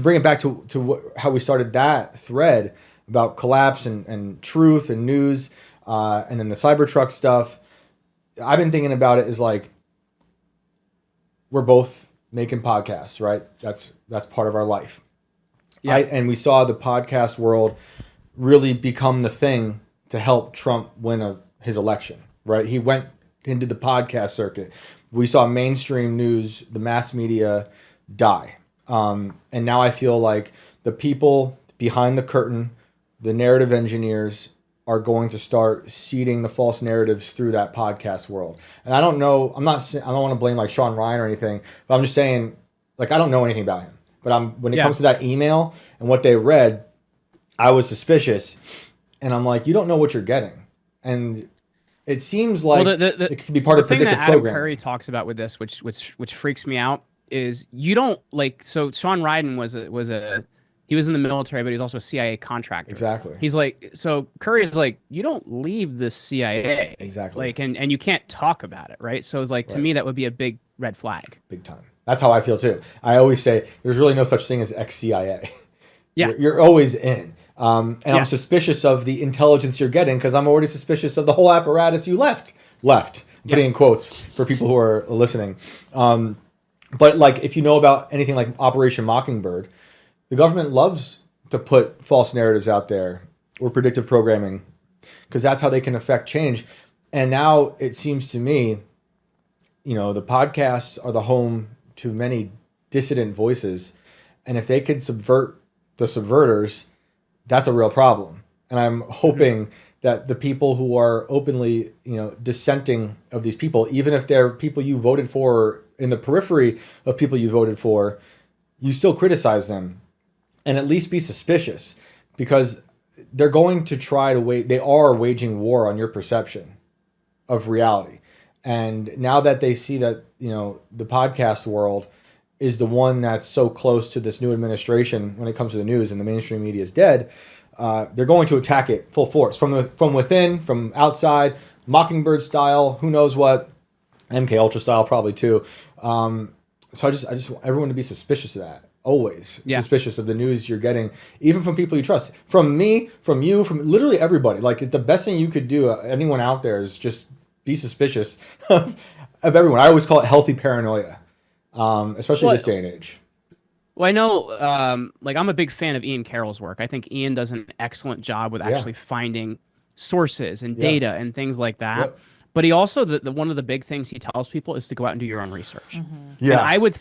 bring it back to how we started that thread about collapse and truth and news, and then the Cybertruck stuff, I've been thinking about it as like, we're both making podcasts, right? That's part of our life. Yeah. And we saw the podcast world really become the thing to help Trump win his election, right? He went into the podcast circuit. We saw mainstream news, the mass media die. And now I feel like the people behind the curtain, the narrative engineers, are going to start seeding the false narratives through that podcast world. And I don't know, I don't want to blame like Sean Ryan or anything, but I'm just saying, like, I don't know anything about him. But when it comes to that email and what they read, I was suspicious. And I'm like, you don't know what you're getting. And it seems like it could be part of predictive programming. The thing that Adam Curry talks about with this, which freaks me out, is you don't like. So Sean Ryan he was in the military, but he's also a CIA contractor. Exactly. He's like, so Curry's like, you don't leave the CIA. Exactly. Like, and you can't talk about it, right? So it's like, to me, that would be a big red flag. Big time. That's how I feel too. I always say there's really no such thing as ex-CIA. Yeah. You're always in. And I'm suspicious of the intelligence you're getting because I'm already suspicious of the whole apparatus you left. I'm putting in quotes for people who are listening. But like, if you know about anything like Operation Mockingbird, the government loves to put false narratives out there or predictive programming because that's how they can affect change. And now it seems to me, the podcasts are the home to many dissident voices. And if they could subvert the subverters, that's a real problem. And I'm hoping that the people who are openly, dissenting of these people, even if they're people you voted for in the periphery of people you voted for, you still criticize them and at least be suspicious because they're going to try to they are waging war on your perception of reality. And now that they see that, the podcast world is the one that's so close to this new administration when it comes to the news and the mainstream media is dead, they're going to attack it full force from within, from outside, Mockingbird style, who knows what, MK Ultra style probably too. So I just want everyone to be suspicious of that. Always suspicious of the news you're getting, even from people you trust. From me, from you, from literally everybody. Like the best thing you could do, anyone out there, is just be suspicious of everyone. I always call it healthy paranoia, especially this day and age. Well, I know, like I'm a big fan of Ian Carroll's work. I think Ian does an excellent job with actually finding sources and data and things like that. Yep. But he also, one of the big things he tells people is to go out and do your own research. Mm-hmm. Yeah. And I would,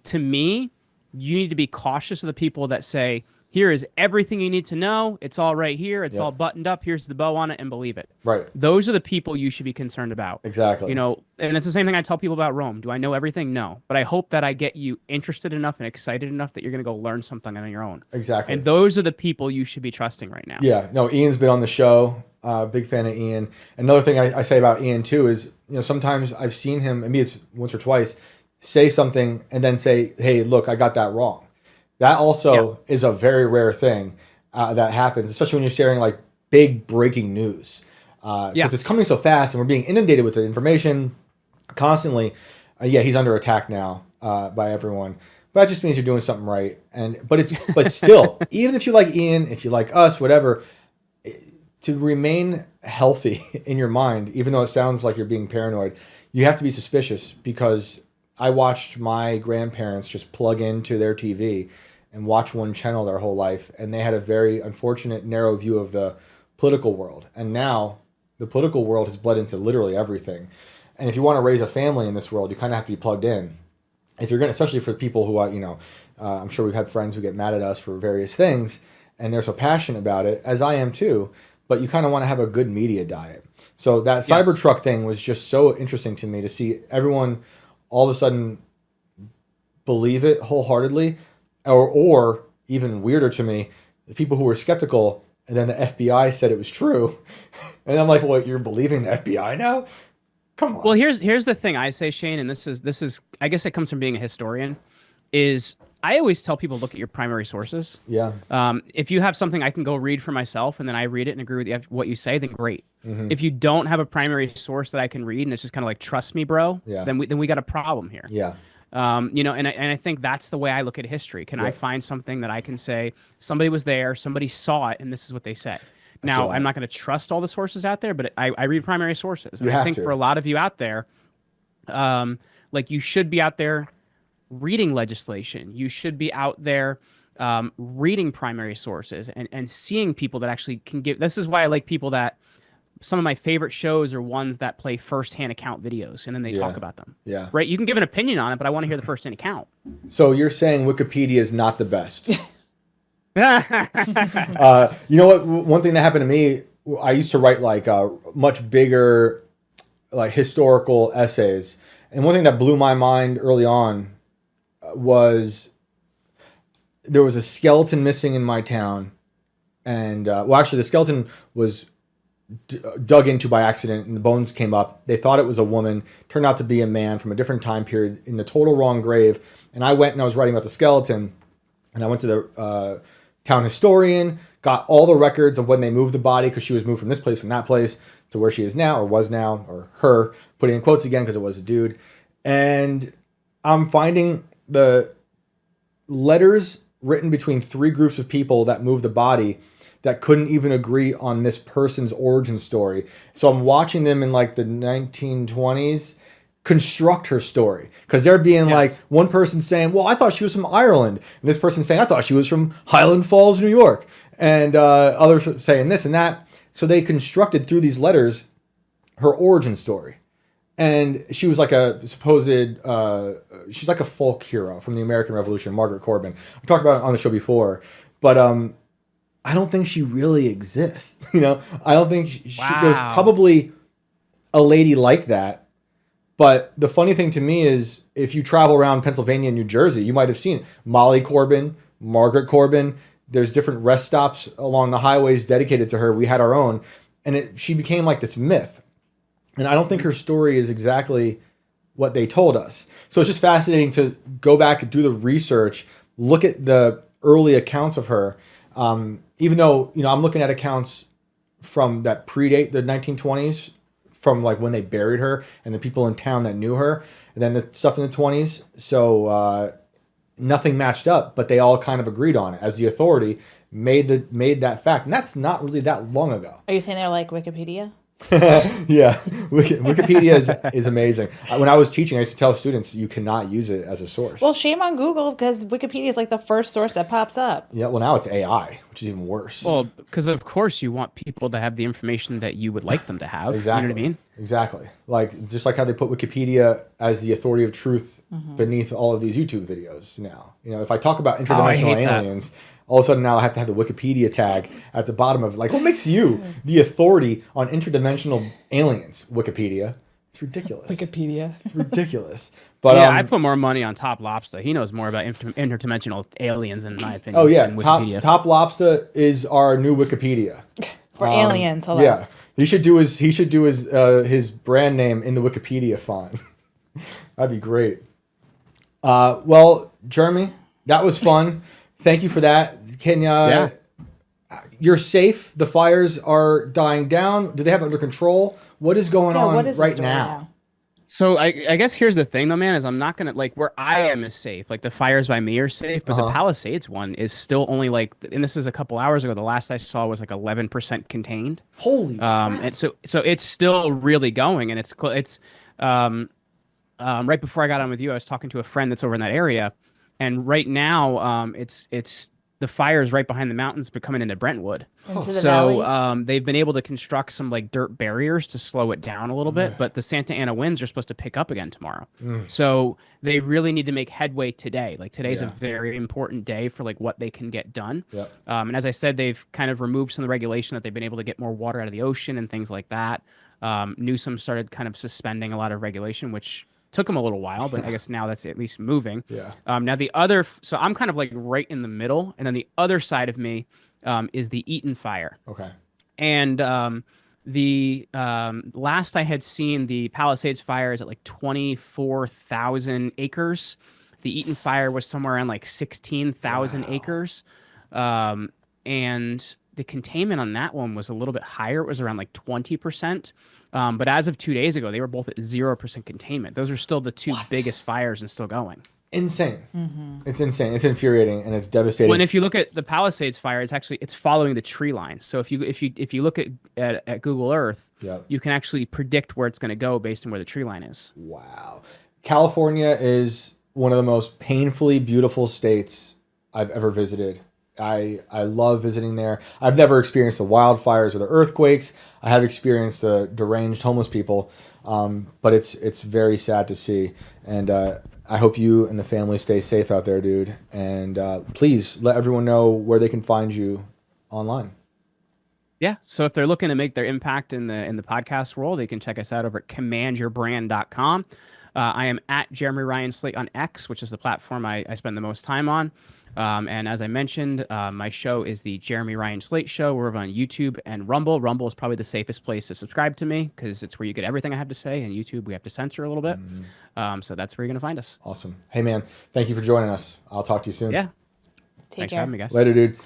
to me, you need to be cautious of the people that say, here is everything you need to know. It's all right here. It's all buttoned up. Here's the bow on it, and believe it. Right. Those are the people you should be concerned about. Exactly. And it's the same thing I tell people about Rome. Do I know everything? No. But I hope that I get you interested enough and excited enough that you're going to go learn something on your own. Exactly. And those are the people you should be trusting right now. Yeah. No, Ian's been on the show. Big fan of Ian. Another thing I say about Ian too is, sometimes I've seen him, maybe it's once or twice, say something and then say, hey, look, I got that wrong. That also is a very rare thing that happens, especially when you're sharing like big breaking news. Because it's coming so fast and we're being inundated with the information constantly. He's under attack now by everyone. But that just means you're doing something right. But still, even if you like Ian, if you like us, whatever, to remain healthy in your mind, even though it sounds like you're being paranoid, you have to be suspicious because I watched my grandparents just plug into their TV and watch one channel their whole life, and they had a very unfortunate, narrow view of the political world. And now the political world has bled into literally everything. And if you want to raise a family in this world, you kind of have to be plugged in. If you're going to, especially for people who are, I'm sure we've had friends who get mad at us for various things, and they're so passionate about it, as I am too, but you kind of want to have a good media diet. So that Cybertruck thing was just so interesting to me to see everyone all of a sudden believe it wholeheartedly, or even weirder to me, the people who were skeptical, and then the FBI said it was true. And I'm like, what, you're believing the FBI now? Come on. Well, here's the thing I say, Shane, and this is I guess it comes from being a historian, is I always tell people, look at your primary sources. Yeah. If you have something I can go read for myself and then I read it and agree with what you say, then great. Mm-hmm. If you don't have a primary source that I can read and it's just kind of like, trust me, bro, then we got a problem here. Yeah. You know, and I think that's the way I look at history. Can I find something that I can say somebody was there, somebody saw it, and this is what they said? Now, I'm not going to trust all the sources out there, but I read primary sources. And I think for a lot of you out there, like you should be out there reading legislation. You should be out there reading primary sources and seeing people that actually can give. This is why I like people that some of my favorite shows are ones that play firsthand account videos and then they talk about them. Yeah. Right. You can give an opinion on it, but I want to hear the firsthand account. So you're saying Wikipedia is not the best? You know what? One thing that happened to me, I used to write like much bigger, like historical essays, and one thing that blew my mind early on was there was a skeleton missing in my town, and well, actually, the skeleton was dug into by accident, and the bones came up. They thought it was a woman, turned out to be a man from a different time period in the total wrong grave. And I went and I was writing about the skeleton, and I went to the town historian, got all the records of when they moved the body, because she was moved from this place and that place to where she is now, or was now, or her, putting in quotes again because it was a dude. And I'm finding the letters written between 3 groups of people that moved the body that couldn't even agree on this person's origin story. So I'm watching them in like the 1920s construct her story, because they're being like, one person saying, well, I thought she was from Ireland, and this person saying, I thought she was from Highland Falls, New York, and others saying this and that. So they constructed through these letters her origin story. And she was like a supposed, she's like a folk hero from the American Revolution, Margaret Corbin. I talked about it on the show before, but I don't think she really exists. You know, I don't think there's probably a lady like that. But the funny thing to me is, if you travel around Pennsylvania and New Jersey, you might have seen Molly Corbin, Margaret Corbin. There's different rest stops along the highways dedicated to her. We had our own, and she became like this myth. And I don't think her story is exactly what they told us. So it's just fascinating to go back and do the research, look at the early accounts of her. Even though, you know, I'm looking at accounts from that predate the 1920s, from like when they buried her and the people in town that knew her, and then the stuff in the 20s. So nothing matched up, but they all kind of agreed on it as the authority made that fact. And that's not really that long ago. Are you saying they're like Wikipedia? Yeah, Wikipedia is amazing. When I was teaching, I used to tell students you cannot use it as a source. Well, shame on Google, because Wikipedia is like the first source that pops up. Yeah, well, now it's AI, which is even worse. Well, because of course you want people to have the information that you would like them to have. Exactly. You know what I mean? Exactly. Like, just like how they put Wikipedia as the authority of truth beneath all of these YouTube videos now. You know, if I talk about interdimensional aliens, all of a sudden now I have to have the Wikipedia tag at the bottom of, like, what makes you the authority on interdimensional aliens? Wikipedia. It's ridiculous. Wikipedia. It's ridiculous. But yeah, I put more money on Top Lobster. He knows more about interdimensional aliens, in my opinion. Oh yeah, than Wikipedia. Top Lobster is our new Wikipedia. For aliens, hello. Yeah. He should do his brand name in the Wikipedia font. That'd be great. Well, Jeremy, that was fun. Thank you for that. You're safe. The fires are dying down. Do they have it under control? What is going on right now? So I guess here's the thing though, man, is I'm not going to, like, where I am is safe. Like the fires by me are safe, but the Palisades one is still only like, and this is a couple hours ago, the last I saw was like 11% contained. Holy crap. And so it's still really going, and it's right before I got on with you, I was talking to a friend that's over in that area, and right now it's the fires right behind the mountains, but coming into Brentwood. Into the valley. They've been able to construct some like dirt barriers to slow it down a little bit, but the Santa Ana winds are supposed to pick up again tomorrow. So they really need to make headway today. Like today's a very important day for like what they can get done. Yep. And as I said, they've kind of removed some of the regulation that they've been able to get more water out of the ocean and things like that. Newsom started kind of suspending a lot of regulation, which took them a little while, but I guess now that's at least moving. Yeah. Now so I'm kind of like right in the middle, and then the other side of me is the Eaton fire. Okay. And the last I had seen, the Palisades fire is at like 24,000 acres. The Eaton fire was somewhere around like 16,000 acres. And the containment on that one was a little bit higher. It was around like 20%. But as of 2 days ago, they were both at 0% containment. Those are still the two biggest fires and still going. Insane. It's insane. It's infuriating and it's devastating. When if you look at the Palisades fire, it's following the tree line. So if you look at Google Earth, you can actually predict where it's going to go based on where the tree line is. Wow. California is one of the most painfully beautiful states I've ever visited. I love visiting there. I've never experienced the wildfires or the earthquakes. I have experienced the deranged homeless people, but it's very sad to see. And I hope you and the family stay safe out there, dude. And please let everyone know where they can find you online. Yeah. So if they're looking to make their impact in the podcast world, they can check us out over at commandyourbrand.com. I am at Jeremy Ryan Slate on X, which is the platform I spend the most time on. And as I mentioned, my show is the Jeremy Ryan Slate Show. We're over on YouTube and Rumble. Rumble is probably the safest place to subscribe to me because it's where you get everything I have to say. And YouTube, we have to censor a little bit. So that's where you're going to find us. Awesome. Hey, man, thank you for joining us. I'll talk to you soon. Yeah. Take Thanks for having me, guys. Later, dude.